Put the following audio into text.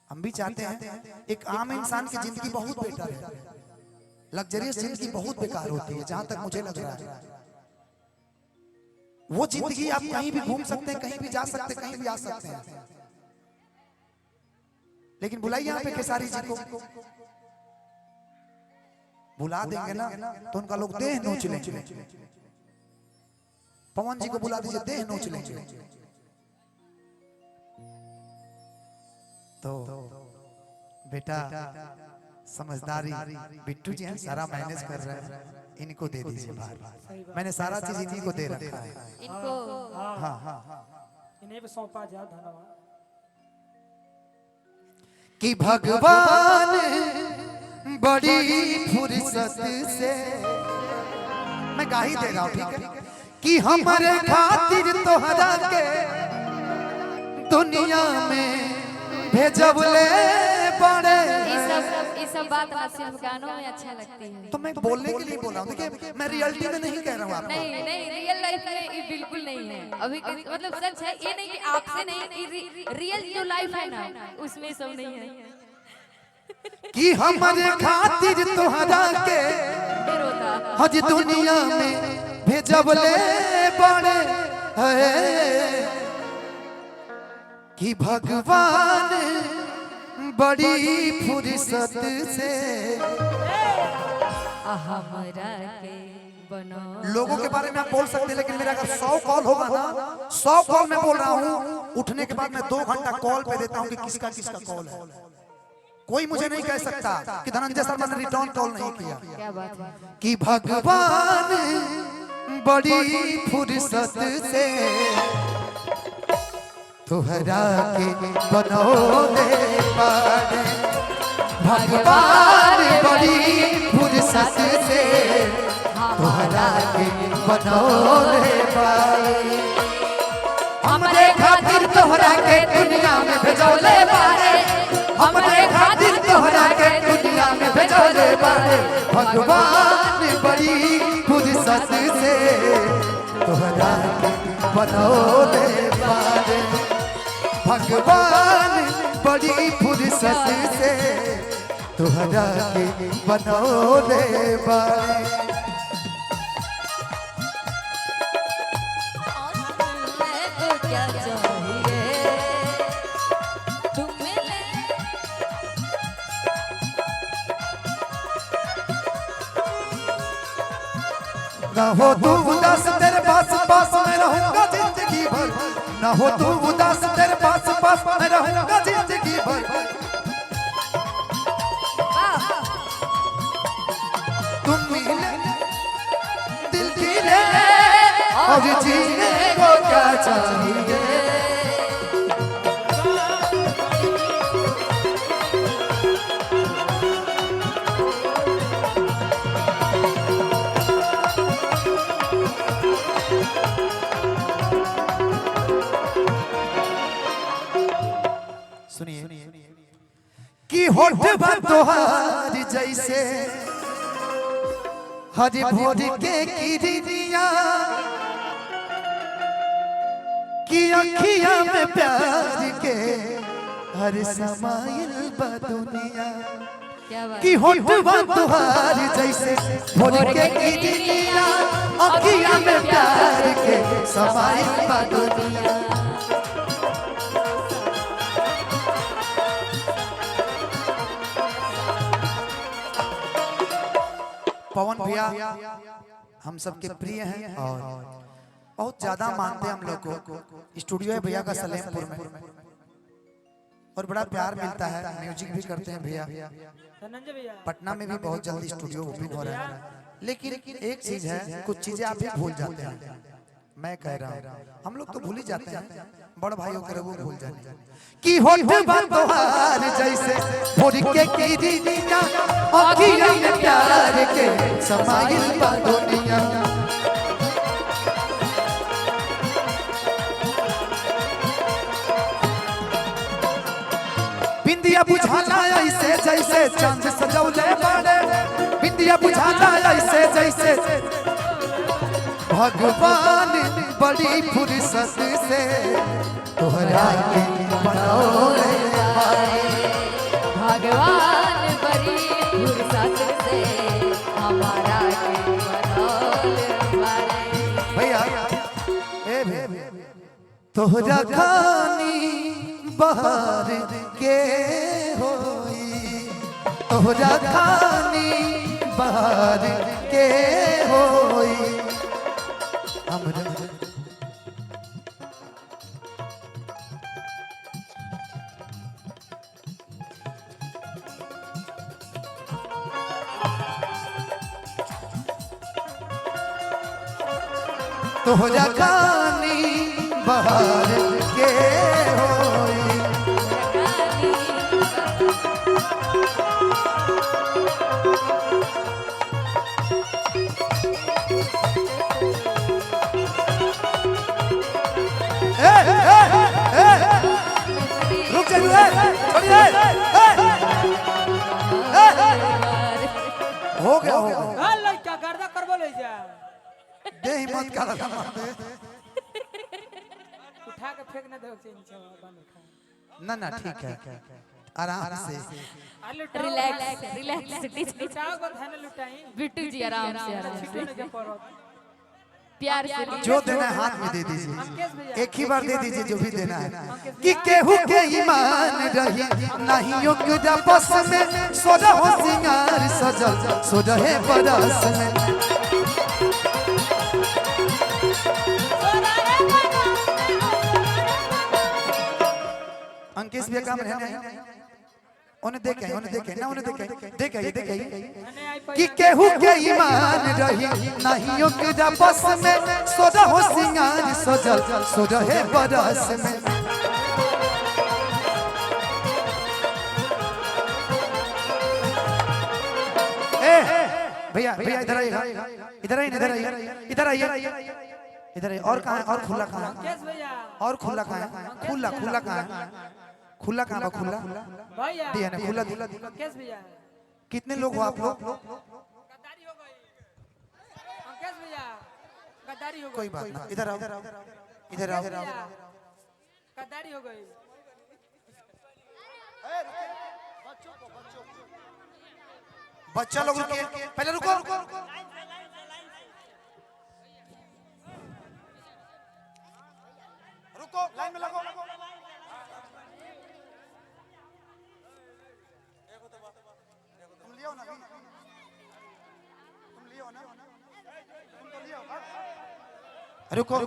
हम भी चाहते हैं एक आम इंसान की जिंदगी बहुत बेटर है, लग्जरियस जिंदगी बहुत बेकार होती है जहां तक मुझे लग रहा है। वो जिंदगी आप कहीं भी घूम सकते हैं, कहीं भी जा सकते हैं, कहीं भी आ सकते हैं, लेकिन बुलाइए यहाँ पे खेसारी जी को, बुला देंगे ना तो उनका लोग देह नोच लेंगे। पवन जी को बुला दीजिए, देह नोच लेंगे। तो बेटा समझदारी बिट्टू जी हैं, सारा मैनेज कर रहे हैं, इनको दे दीजिए बाहर। मैंने सारा चीज इन्हीं को दे रखा है इनको। हाँ हाँ इन्हें भी सौंपा जा। धन्यवाद। कि भगवान बड़ी फुर्सत से, मैं गा ही दे रहा हूँ, ठीक है, कि हमारे खातिर तोहरा के दुनिया में भेजबले बड़े। ये सब बात ना सिर्फ गानों में अच्छा लगती है, तो मैं बोलने के लिए बोल रहा हूँ, देखिए मैं रियलिटी में नहीं कह रहा हूँ आपको। नहीं नहीं, रियल लाइफ में ये बिल्कुल नहीं है। अभी मतलब सच है, ये नहीं कि आपसे नहीं, रियल जो लाइफ है ना उसमें सब नहीं है। कि हमारे खातिर तोहरा के हज दुनिया में भेजबले बड़े है, कि भगवान बड़ी फुर्सत से हमरा के बनो। लोगों के बारे में आप बोल सकते हैं, लेकिन मेरा अगर 100 कॉल होगा ना, 100 कॉल मैं बोल रहा हूँ, उठने के बाद मैं 2 घंटा कॉल पे देता हूँ कि किसका किसका कॉल है। कोई मुझे नहीं कह सकता कि धनंजय शर्मा ने रिटर्न कॉल नहीं किया। क्या बात है कि भगवान बड़ी फुर्सत से तोहरा के बनौले बाड़े, भगवान बड़ी फुर्सत से तोहरा के बनौले बाड़े। हमरे खातिर तोहरा के दुनिया में भेजौले बाड़े, हमरे खातिर तोहरा के दुनिया में भेजौले बाड़े, भगवान बड़ी फुर्सत से तोहरा के बनौले बाड़े, भगवान बड़ी फुर्सत से तोहरा के बनौले बाड़े। क्या चाहिए तुम्हें? ना हो तू उदास तेरे पास पास मैं रहूंगा जिंदगी भर, ना हो तू उदास तेरे पास पास मैं रहूंगा जिंदगी भर। तुम मिले दिल की ले और जीने को क्या चाहिए। सुनिए कि होठवा तोहार जैसे हरी भोर के किरनिया, कि अखिया में प्यार के हर समाइल बा दुनिया। क्या बात कि होठवा तोहार जैसे भोर के किरनिया, अखिया में प्यार के समाइल बा दुनिया। पवन भैया हम सबके प्रिय हैं और बहुत ज्यादा मानते हैं हम लोग को। स्टूडियो है भैया का सलेमपुर में और बड़ा प्यार मिलता है, म्यूजिक भी करते हैं भैया। धनंजय भैया पटना में भी बहुत जल्दी स्टूडियो ओपन हो रहा है, लेकिन एक चीज है, कुछ चीजें आप भी भूल जाते हैं। मैं कह रहा हूँ हम लोग तो भूल ही जाते हैं, बड़ भाइयों करे वो भूल जाते हैं। कि होठवा तोहार जैसे भोर के किरनिया, अखिया में प्यार के समाइल बा दुनिया। बिंदिया बुझाना ऐसे जैसे चांद सजौले बाड़े, बिंदिया बुझाना ऐसे जैसे भगवान बड़ी फुर्सत से तोहरा के बनौले बाड़े। तोहरा खानी बाहर के होई तोहरा खानी बाहर के होई हमरा तोहरा खानी बाहर के होई रुक जाइए छोड़िए हो गया हां लड़का गर्दा करबो ले जा दे हिम्मत का लगा उठा के फेंक न दो से नीचे बंद खा ना ना ठीक है आराम से रिलैक्स रिलैक्स लुटाओ को धन लुटाई बिट्टू जी आराम से छिटो न जा पड़ो प्यार से जो देना है हाथ में दे दीजिए अंकेश भैया एक ही बार दे दीजिए जो भी देना है कि केहू के ईमान रही नहीं योग्य बस में सोजा हो सिंगार सजल सोजा है बरस में अंकेश भैया काम रहने उन्हें देखे ना उन्हें देखे कि केहू के ईमान रही नहीं योग्य बस में सोजा हो सिंगार सजल सोजा है बरस में भैया भैया इधर आइए इधर आइए इधर आइए इधर आइए इधर आइए और कहाँ है और खुला कहाँ है अंकेश भैया और खुला कहाँ है खुला खुला कहाँ है खुला कहाँ है खुला भैया दिया ना खुला अंकेश भैया कितने लोग हो आप लोग गद्दारी हो गई अंकेश भैया गद्दारी हो गई कोई बात ना इधर आओ इधर आओ गद्दारी हो गई बच्चा लोग रुके पहले रुको रुको लाइन में लगो तुम लियो ना तुम लियो ना तुम तो लियो रुको